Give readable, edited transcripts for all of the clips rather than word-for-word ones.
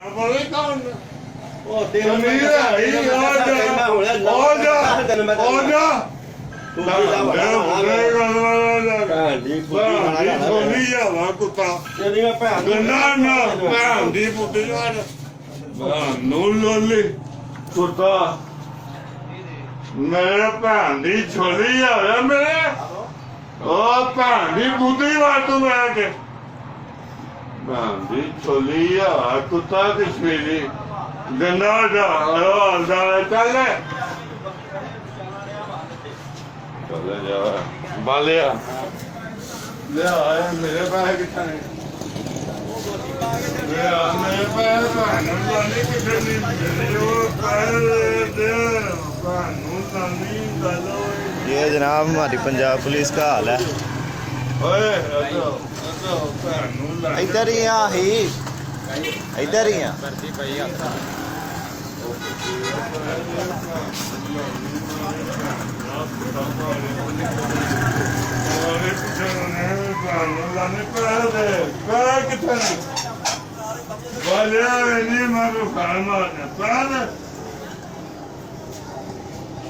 ਉਹ ਤੇਰਾ ਨਹੀਂ ਆ ਇਹ ਆ ਜਾ ਤੂੰ ਭੈਣ ਦੀ ਸੋਨੀ ਜਾਵਾ ਕੁੱਤਾ ਤੇਰੀ ਮੈਂ ਭੈਣ ਗੰਨਾ ਨਾ ਭੈਣ ਦੀ ਪੁੱਤੀ ਜਾਨ ਨੂੰ ਲੋਲੀ ਕੁੱਤਾ ਮੇਰੇ ਭੈਣ ਦੀ ਛੋਲੀ ਆਵੇ ਮੇਰੇ ਉਹ ਭੈਣ ਦੀ ਬੁੱਧੀ ਵਾਰ ਤੂੰ ਮੈਂ ਕੇ ਭੈਣ ਦੀ ਛੋਲੀ ਆ ਕੁੱਤਾ ਕਸ਼ਮੀਰੀ ਗੰਨਾ ਦਾ ਚੱਲ ਚੱਲ ਜਾ ਬਾਲਿਆ ਲਿਆ ਮੇਰੇ ਪੈਸੇ ਕਿੱਥੇ ਨੇ ਲਿਆ ਮੇਰੇ ਪੈਸੇ ਭਾਨੂੰ ਲਾਣੇ ਕਿੱਥੇ ਨਹੀਂ ਮੇਰੇ ਉਹ ਪੈਸੇ ਦੇ ਭਾਨੂੰ ਲਾਣੀ ਗੱਲੋ ये जनाब हमारी पंजाब पुलिस का हाल है। ਓਏ ਭਾਨੂੰ ਲਾ इधर ही आ ही इधर ही आ ਉਹਨੇ ਪੁੱਛਣਾ ਭਾਨੂੰ ਲਾਣੇ ਪੈਸੇ ਕਿੱਥੇ ਨੇ ਬਾਲਿਆ ਨਹੀਂ ਮਾਰੂ ਖਾਣਾ ਪੈਸੇ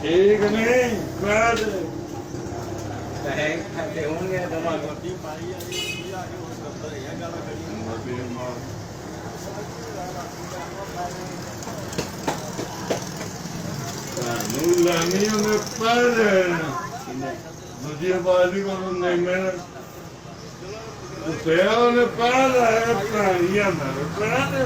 ठीक नहीं कर ਖਾਤੇ ਹੋਣਗੇ ਦਮਾ ਗੋਦੀ ਪਾਈ ਨੂੰ ਲਾਨੀ ਉਹਨੇ ਪਰ ਦੂਜੀ ਬਾਜੀ ਕੋਲ ਨਹੀਂ ਮੈਂ ਤੇ ਉਹਨੇ ਪਰ ਹੈ ਪ੍ਰਾਣੀਆਂ ਮੈਂ